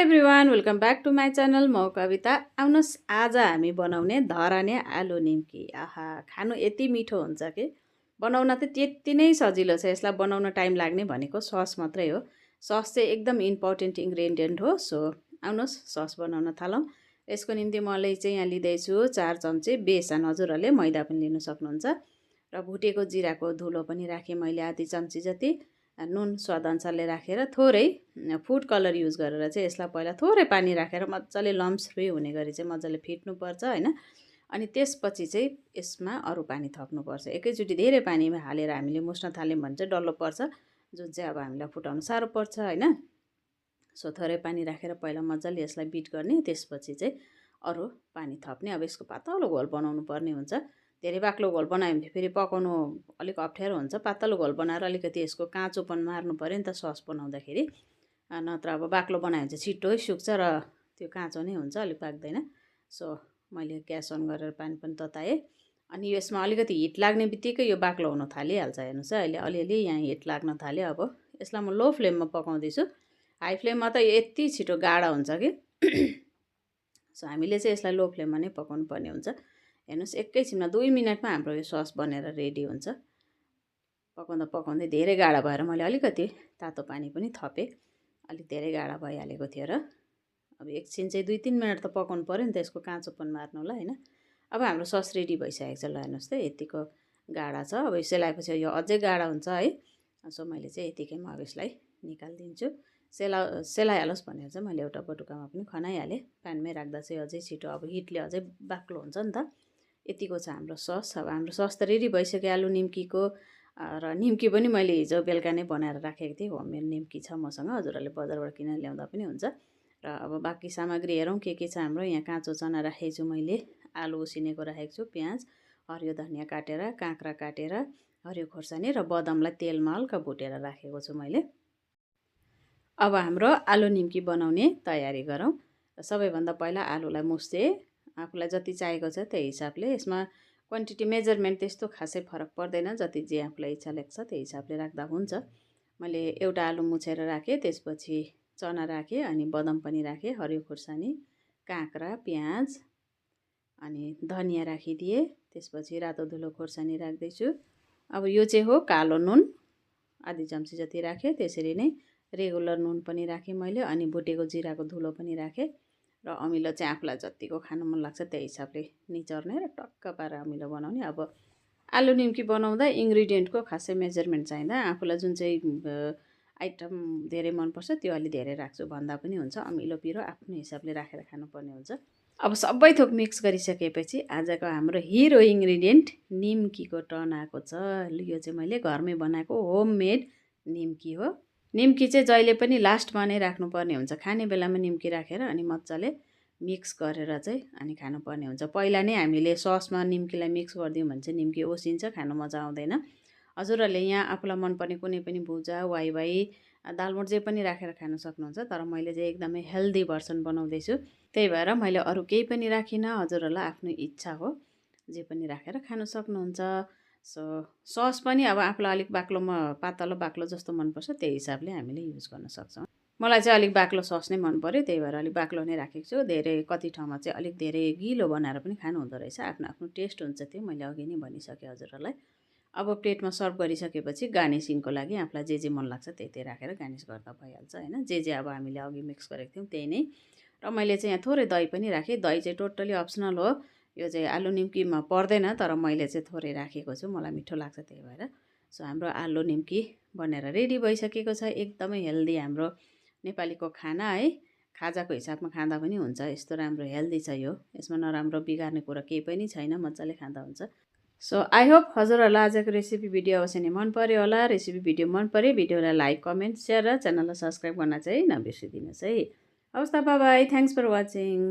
Everyone, welcome back to my channel. म कविता। आउनुहोस् आज हामी बनाउने धराने आलु निम्की। आहा, खानु यति मिठो हुन्छ कि बनाउन त त्यति नै सजिलो छ। यसलाई बनाउन टाइम लाग्ने भनेको सस मात्रै हो। सस चाहिँ एकदम इम्पोर्टेन्ट इन्ग्रेडियन्ट हो। सो आउनुहोस् सस बनाउन थालौँ। यसको निम्ति मैले चाहिँ यहाँ लिँदैछु 4 चम्ची बेसन। हजुरहरूले मैदा पनि लिन सक्नुहुन्छ। र भुटेको जिराको धुलो पनि राखेँ मैले आधी चम्ची जति। नुन स्वादअनुसारले राखेर थोरै फुड कलर युज गरेर चाहिँ यसलाई पहिला थोरै पानी राखेर मजाले लम्स फ्री हुने गरी चाहिँ मजाले फिट्नुपर्छ हैन। अनि त्यसपछि चाहिँ यसमा अरू पानी थप्नुपर्छ। एकैचोटि धेरै पानीमा हालेर हामीले मुस्न थाल्यौँ भने चाहिँ डल्लो पर्छ, जुन चाहिँ अब हामीलाई फुटाउन साह्रो पर्छ हैन। सो थोरै पानी राखेर पहिला मजाले यसलाई बिट गर्ने, त्यसपछि चाहिँ अरू पानी थप्ने। अब यसको पातलो घोल बनाउनु पर्ने हुन्छ। धेरै बाक्लो घोल बनायो भने फेरि पकाउनु अलिक अप्ठ्यारो हुन्छ। पातलो घोल बनाएर अलिकति यसको काँचोपन मार्नु पऱ्यो नि त सस बनाउँदाखेरि। नत्र अब बाक्लो बनायो भने चाहिँ छिट्टै सुक्छ र त्यो काँचो नै हुन्छ, अलिक पाक्दैन। सो मैले ग्यास अन गरेर पानी पनि तताएँ। अनि यसमा अलिकति हिट लाग्ने बित्तिकै यो बाक्लो हुन थालिहाल्छ। हेर्नुहोस् है, अहिले अलिअलि यहाँ हिट लाग्न थाल्यो। अब यसलाई म लो फ्लेममा पकाउँदैछु। हाई फ्लेममा त यति छिटो गाढा हुन्छ कि सो हामीले चाहिँ यसलाई लो फ्लेममा नै पकाउनु पर्ने हुन्छ। हेर्नुहोस् एकैछिनमा 2 मिनटमा हाम्रो यो सस बनेर रेडी हुन्छ। पकाउँदा पकाउँदै धेरै गाढा भएर मैले अलिकति तातो पानी पनि थपेँ। अलिक धेरै गाढा भइहालेको थियो र अब एकछिन चाहिँ 2-3 मिनट त पकाउनु पऱ्यो नि त यसको काँचोपन मार्नुलाई हैन। अब हाम्रो सस रेडी भइसकेको छ। ल हेर्नुहोस् त यतिको गाढा छ। अब यो सेलाएपछि यो अझै गाढा हुन्छ है। सो मैले चाहिँ यतिकैमा अब यसलाई निकालिदिन्छु। सेलाइहालोस् भनेर चाहिँ मैले एउटा बटुकामा पनि खनाइहालेँ। प्यानमै राख्दा चाहिँ अझै छिटो, अब हिटले अझै बाक्लो हुन्छ नि त। यतिको छ हाम्रो सस। अब हाम्रो सस त रेडी भइसक्यो आलु निम्कीको। र निम्की पनि मैले हिजो बेलुका नै बनाएर राखेको थिएँ। होममेड निम्की छ मसँग, हजुरहरूले बजारबाट किनेर ल्याउँदा पनि हुन्छ। र अब बाँकी सामग्री हेरौँ के छ हाम्रो। यहाँ काँचो चना राखेको छु मैले, आलु उसिनेको राखेको छु, प्याज, हरियो धनियाँ काटेर, काँक्रा काटेर, हरियो खोर्सानी र बदामलाई तेलमा हल्का भुटेर राखेको छु मैले। अब हाम्रो आलु निम्की बनाउने तयारी गरौँ। सबैभन्दा पहिला आलुलाई मुछ्दै आफूलाई जति चाहिएको छ त्यही हिसाबले, यसमा क्वान्टिटी मेजरमेन्ट त्यस्तो खासै फरक पर्दैन, जति जे आफूलाई इच्छा लाग्छ त्यही हिसाबले राख्दा हुन्छ। मैले एउटा आलु मुछेर राखेँ, त्यसपछि चना राखेँ, अनि बदाम पनि राखेँ, हरियो खोर्सानी, काँक्रा, प्याज अनि धनियाँ राखिदिएँ। त्यसपछि रातो धुलो खोर्सानी राख्दैछु। अब यो चाहिँ हो कालो नुन, आधी चम्ची जति राखेँ। त्यसरी नै रेगुलर नुन पनि राखेँ मैले, अनि भुटेको जिराको धुलो पनि राखेँ। र अमिलो चाहिँ आफूलाई जतिको खानु मन लाग्छ त्यही हिसाबले निचर्ने र टक्क पारेर अमिलो बनाउने। अब आलु निम्की बनाउँदा इन्ग्रिडियन्टको खासै मेजरमेन्ट चाहिँदा, आफूलाई जुन चाहिँ आइटम धेरै मनपर्छ त्यो अलि धेरै राख्छु भन्दा पनि हुन्छ। अमिलो पिरो आफ्नो हिसाबले राखेर खानुपर्ने हुन्छ। अब सबै थोक मिक्स गरिसकेपछि आजको हाम्रो हिरो इन्ग्रिडियन्ट निम्कीको टर्न आएको छ। यो चाहिँ मैले घरमै बनाएको होममेड निम्की हो। निम्की चाहिँ जहिले पनि लास्टमा नै राख्नुपर्ने हुन्छ। खाने बेलामा निम्की राखेर अनि मजाले मिक्स गरेर चाहिँ अनि खानुपर्ने हुन्छ। पहिला नै हामीले ससमा निम्कीलाई मिक्स गरिदियौँ भने चाहिँ निम्की ओसिन्छ, खानु मजा आउँदैन। हजुरहरूले यहाँ आफूलाई मनपर्ने कुनै पनि भुजा, वाइवाई, दालमोट जे पनि राखेर खान सक्नुहुन्छ। तर मैले चाहिँ एकदमै हेल्दी भर्सन बनाउँदैछु, त्यही भएर मैले अरू केही पनि राखिनँ। हजुरहरूलाई आफ्नो इच्छा हो, जे पनि राखेर खान सक्नुहुन्छ। सो सस पनि अब आफूलाई अलिक बाक्लोमा पातलो बाक्लो जस्तो मनपर्छ त्यही हिसाबले हामीले युज गर्न सक्छौँ। मलाई चाहिँ अलिक बाक्लो सस नै मन पर्यो, त्यही भएर अलिक बाक्लो नै राखेको छु। धेरै कति ठाउँमा चाहिँ अलिक धेरै गिलो बनाएर पनि खानु हुँदो रहेछ। आफ्नो आफ्नो टेस्ट हुन्छ, त्यो मैले अघि नै भनिसकेँ हजुरहरूलाई। अब प्लेटमा सर्भ गरिसकेपछि गार्निसिङको लागि आफूलाई जे मन लाग्छ त्यही राखेर गार्निस गर्दा भइहाल्छ हैन। जे अब हामीले अघि मिक्स गरेको थियौँ त्यही नै। र मैले चाहिँ यहाँ थोरै दही पनि राखेँ। दही चाहिँ टोटली अप्सनल हो, यो चाहिँ आलु निम्कीमा पर्दैन, तर मैले चाहिँ थोरै राखेको छु, मलाई मिठो लाग्छ त्यही भएर। सो हाम्रो आलु निम्की बनेर रेडी भइसकेको छ। एकदमै हेल्दी हाम्रो नेपालीको खाना है। खाजाको हिसाबमा खाँदा पनि हुन्छ, यस्तो राम्रो हेल्दी छ यो। यसमा नराम्रो बिगार्ने कुरा केही पनि छैन, मजाले खाँदा हुन्छ। सो आई होप हजुरहरूलाई आजको रेसिपी भिडियो अवश्य नै मन पर्यो होला। रेसिपी भिडियो मन पर्यो भिडियोलाई लाइक, कमेन्ट, सेयर र च्यानललाई सब्सक्राइब गर्न चाहिँ नबिर्सिदिनुहोस् है। हवस् त, bye bye, thanks for watching.